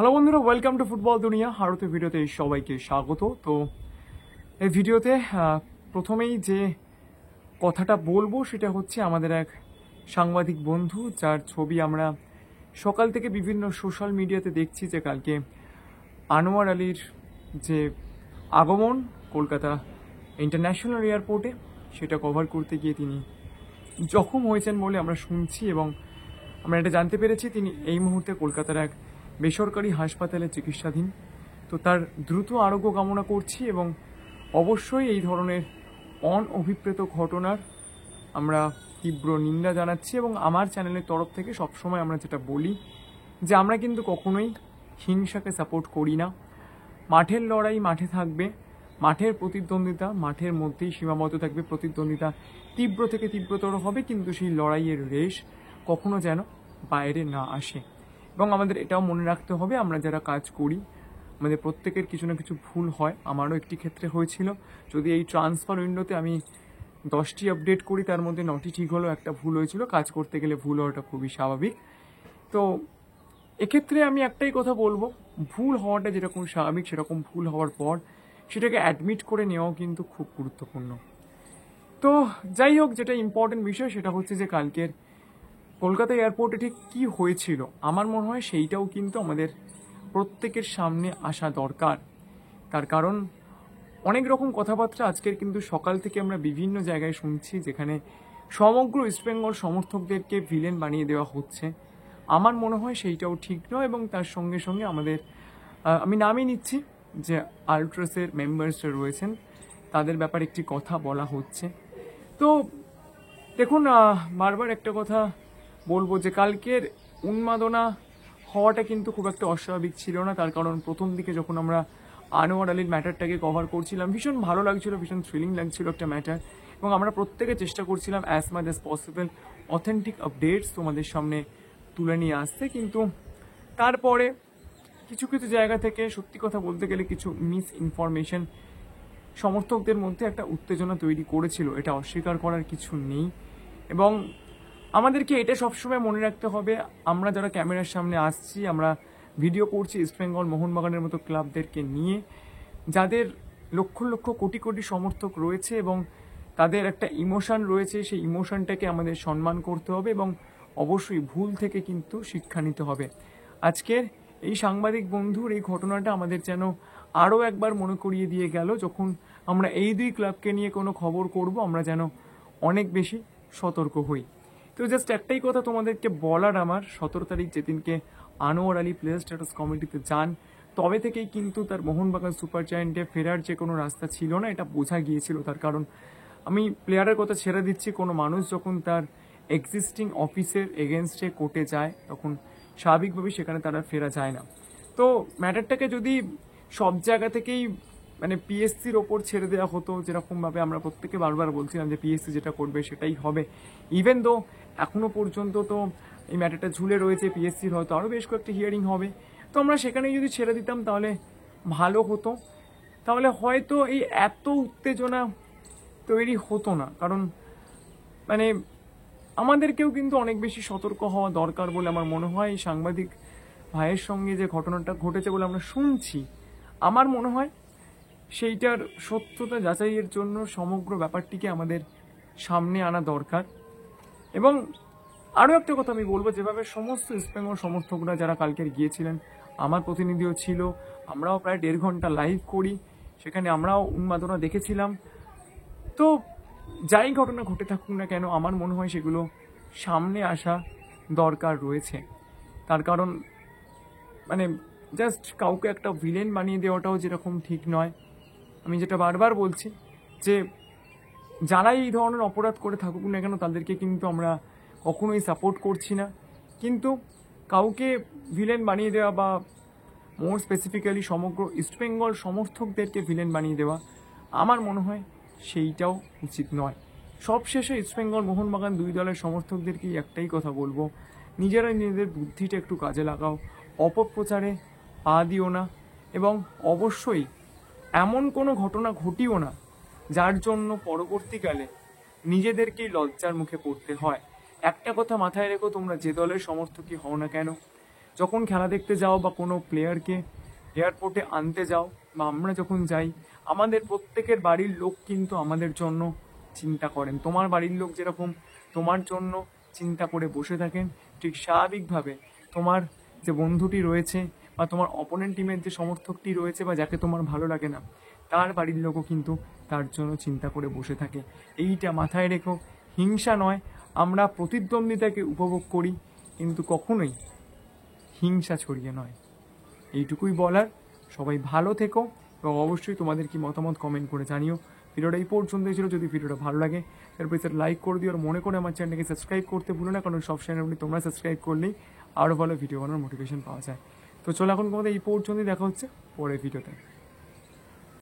Hello বন্ধুরা, welcome to football দুনিয়া। ভারতীয় ভিডিওতে সবাইকে স্বাগত। তো এই ভিডিওতে প্রথমেই যে কথাটা বলবো সেটা হচ্ছে আমাদের এক সাংবাদিক বন্ধু, যার ছবি আমরা সকাল থেকে বিভিন্ন সোশ্যাল মিডিয়াতে দেখছি, যে কালকে আনোয়ার আলীর যে আগমন কলকাতা ইন্টারন্যাশনাল এয়ারপোর্টে, সেটা কভার করতে গিয়ে তিনি জখম হয়েছেন বলে আমরা শুনছি, এবং আমরা এটা জানতে পেরেছি তিনি এই মুহূর্তে কলকাতার এক বেসরকারি হাসপাতালে চিকিৎসাধীন। তো তার দ্রুত আরোগ্য কামনা করছি, এবং অবশ্যই এই ধরনের অনভিপ্রেত ঘটনার আমরা তীব্র নিন্দা জানাচ্ছি। এবং আমার চ্যানেলের তরফ থেকে সবসময় আমরা যেটা বলি, যে আমরা কিন্তু কখনোই হিংসাকে সাপোর্ট করি না। মাঠের লড়াই মাঠে থাকবে, মাঠের প্রতিদ্বন্দ্বিতা মাঠের মধ্যেই সীমাবদ্ধ থাকবে, প্রতিদ্বন্দ্বিতা তীব্র থেকে তীব্রতর হবে, কিন্তু সেই লড়াইয়ের রেশ কখনো যেন বাইরে না আসে। এবং আমাদের এটাও মনে রাখতে হবে, আমরা যারা কাজ করি আমাদের প্রত্যেকের কিছু না কিছু ভুল হয়। আমারও একটি ক্ষেত্রে হয়েছিল, যদি এই ট্রান্সফার উইন্ডোতে আমি 10টি আপডেট করি তার মধ্যে 9টি ঠিক হলো, একটা ভুল হয়েছিল। কাজ করতে গেলে ভুল হওয়াটা খুবই স্বাভাবিক। তো এক্ষেত্রে আমি একটাই কথা বলবো, ভুল হওয়াটা যেরকম স্বাভাবিক, সেরকম ভুল হওয়ার পর সেটাকে অ্যাডমিট করে নেওয়াও কিন্তু খুব গুরুত্বপূর্ণ। তো যাই হোক, যেটা ইম্পর্টেন্ট বিষয় সেটা হচ্ছে যে কালকের কলকাতা এয়ারপোর্টে ঠিক কী হয়েছিল, আমার মনে হয় সেইটাও কিন্তু আমাদের প্রত্যেকের সামনে আসা দরকার। তার কারণ অনেক রকম কথাবার্তা আজকের কিন্তু সকাল থেকে আমরা বিভিন্ন জায়গায় শুনছি, যেখানে সমগ্র ইস্টবেঙ্গল সমর্থকদেরকে ভিলেন বানিয়ে দেওয়া হচ্ছে। আমার মনে হয় সেইটাও ঠিক নয়, এবং তার সঙ্গে সঙ্গে আমাদের আমি নামই নিচ্ছি যে আল্ট্রাসের মেম্বার্সরা রয়েছেন, তাদের ব্যাপারে একটি কথা বলা হচ্ছে। তো দেখুন, বারবার একটা কথা বলবো যে কালকের উন্মাদনা হওয়াটা কিন্তু খুব একটা অস্বাভাবিক ছিল না। তার কারণ প্রথম দিকে যখন আমরা আনোয়ার আলীর ম্যাটারটাকে কভার করছিলাম, ভীষণ ভালো লাগছিল, ভীষণ থ্রিলিং লাগছিল একটা ম্যাটার, এবং আমরা প্রত্যেকে চেষ্টা করছিলাম as much as possible authentic updates তোমাদের সামনে তুলে নিয়ে আসতে। কিন্তু তারপরে কিছু কিছু জায়গা থেকে সত্যি কথা বলতে গেলে কিছু মিস ইনফরমেশন সমর্থকদের মধ্যে একটা উত্তেজনা তৈরি করেছিল, এটা অস্বীকার করার কিছু নেই। এবং আমাদেরকে এটা সবসময় মনে রাখতে হবে, আমরা যারা ক্যামেরার সামনে আসছি, আমরা ভিডিও করছি ইস্টবেঙ্গল মোহনবাগানের মতো ক্লাবদেরকে নিয়ে, যাদের লক্ষ লক্ষ কোটি কোটি সমর্থক রয়েছে এবং তাদের একটা ইমোশন রয়েছে, সেই ইমোশনটাকে আমাদের সম্মান করতে হবে, এবং অবশ্যই ভুল থেকে কিন্তু শিক্ষা নিতে হবে। আজকের এই সাংবাদিক বন্ধুর এই ঘটনাটা আমাদের যেন আরও একবার মনে করিয়ে দিয়ে গেল, যখন আমরা এই দুই ক্লাবকে নিয়ে কোনো খবর করব, আমরা যেন অনেক বেশি সতর্ক হই। তো জাস্ট একটাই কথা তোমাদেরকে বলার আমার, 17 তারিখ যেদিনকে আনোয়ার আলী প্লেয়ার স্ট্যাটাস কমিটিতে যান, তবে থেকেই কিন্তু তার মোহনবাগান সুপার জায়ান্টে ফেরার যে কোনো রাস্তা ছিল না, এটা বোঝা গিয়েছিল। তার কারণ আমি প্লেয়ারের কথা ছেড়ে দিচ্ছি, কোনো মানুষ যখন তার এক্সিস্টিং অফিসের এগেনস্টে কোর্টে যায়, তখন স্বাভাবিকভাবেই সেখানে তারা ফেরা যায় না। তো ম্যাটারটাকে যদি সব জায়গা থেকেই মানে পিএসসির ওপর ছেড়ে দেওয়া হতো, যেরকমভাবে আমরা প্রত্যেকে বারবার বলছিলাম যে পিএসসি যেটা করবে সেটাই হবে, ইভেন দো এখনও পর্যন্ত তো এই ম্যাটারটা ঝুলে রয়েছে, পিএসসির হয়তো আরও বেশ কয়েকটি হিয়ারিং হবে, তো আমরা সেখানেই যদি ছেড়ে দিতাম তাহলে ভালো হতো। তাহলে হয়তো এই এত উত্তেজনা তৈরি হতো না। কারণ মানে আমাদেরকেও কিন্তু অনেক বেশি সতর্ক হওয়া দরকার বলে আমার মনে হয়। এই সাংবাদিক ভাইয়ের সঙ্গে যে ঘটনাটা ঘটেছে বলে আমরা শুনছি, আমার মনে হয় সেইটার সত্যতা যাচাইয়ের জন্য সমগ্র ব্যাপারটিকে আমাদের সামনে আনা দরকার। এবং আরও একটা কথা আমি বলবো, যেভাবে সমস্ত ইস্টবেঙ্গল সমর্থকরা যারা কালকের গিয়েছিলেন, আমার প্রতিনিধিও ছিল, আমরাও প্রায় 1.5 ঘন্টা লাইভ করি, সেখানে আমরাও উন্মাদনা দেখেছিলাম। তো যাই ঘটনা ঘটে থাকুক না কেন, আমার মনে হয় সেগুলো সামনে আসা দরকার রয়েছে। তার কারণ মানে জাস্ট কাউকে একটা ভিলেন বানিয়ে দেওয়াটাও যেরকম ঠিক নয়। আমি যেটা বারবার বলছি, যে যারাই এই ধরনের অপরাধ করে থাকুক না কেন, তাদেরকে কিন্তু আমরা কখনোই সাপোর্ট করছি না। কিন্তু কাউকে ভিলেন বানিয়ে দেওয়া, বা মোর স্পেসিফিক্যালি সমগ্র ইস্টবেঙ্গল সমর্থকদেরকে ভিলেন বানিয়ে দেওয়া, আমার মনে হয় সেইটাও উচিত নয়। সবশেষে ইস্টবেঙ্গল মোহনবাগান দুই দলের সমর্থকদেরকেই একটাই কথা বলবো, নিজেরা নিজেদের বুদ্ধিটা একটু কাজে লাগাও, অপপ্রচারে পা দিও না, এবং অবশ্যই এমন কোনো ঘটনা ঘটিও না যার জন্য পরবর্তীকালে নিজেদেরকেই লজ্জার মুখে পড়তে হয়। একটা কথা মাথায় রেখো, তোমরা যে দলের সমর্থকই হও না কেন, যখন খেলা দেখতে যাও বা কোনো প্লেয়ারকে এয়ারপোর্টে আনতে যাও বা আমরা যখন যাই, আমাদের প্রত্যেকের বাড়ির লোক কিন্তু আমাদের জন্য চিন্তা করেন। তোমার বাড়ির লোক যেরকম তোমার জন্য চিন্তা করে বসে থাকেন, ঠিক স্বাভাবিকভাবে তোমার যে বন্ধুটি রয়েছে বা তোমার অপোনেন্ট টিমের যে সমর্থকটি রয়েছে বা যাকে তোমার ভালো লাগে না, তার বাড়ির লোকও কিন্তু তার জন্য চিন্তা করে বসে থাকে। এইটা মাথায় রেখো, হিংসা নয়, আমরা প্রতিদ্বন্দ্বিতাকে উপভোগ করি, কিন্তু কখনোই হিংসা ছড়িয়ে নয়। এইটুকুই বলার। সবাই ভালো থেকো এবং অবশ্যই তোমাদের কি মতামত কমেন্ট করে জানিও। ভিডিওটা এই পর্যন্তই ছিল। যদি ভিডিওটা ভালো লাগে তারপরে স্যার লাইক করে দিও, আর মনে করে আমার চ্যানেলকে সাবস্ক্রাইব করতে ভুলো না, কারণ সব চ্যানেলগুলি তোমরা সাবস্ক্রাইব করলেই আরও ভালো ভিডিও বানানোর মোটিভেশন পাওয়া যায়। তো চলো এখন তোমাদের এই পর্যন্তই, দেখা হচ্ছে পরের ভিডিওতে।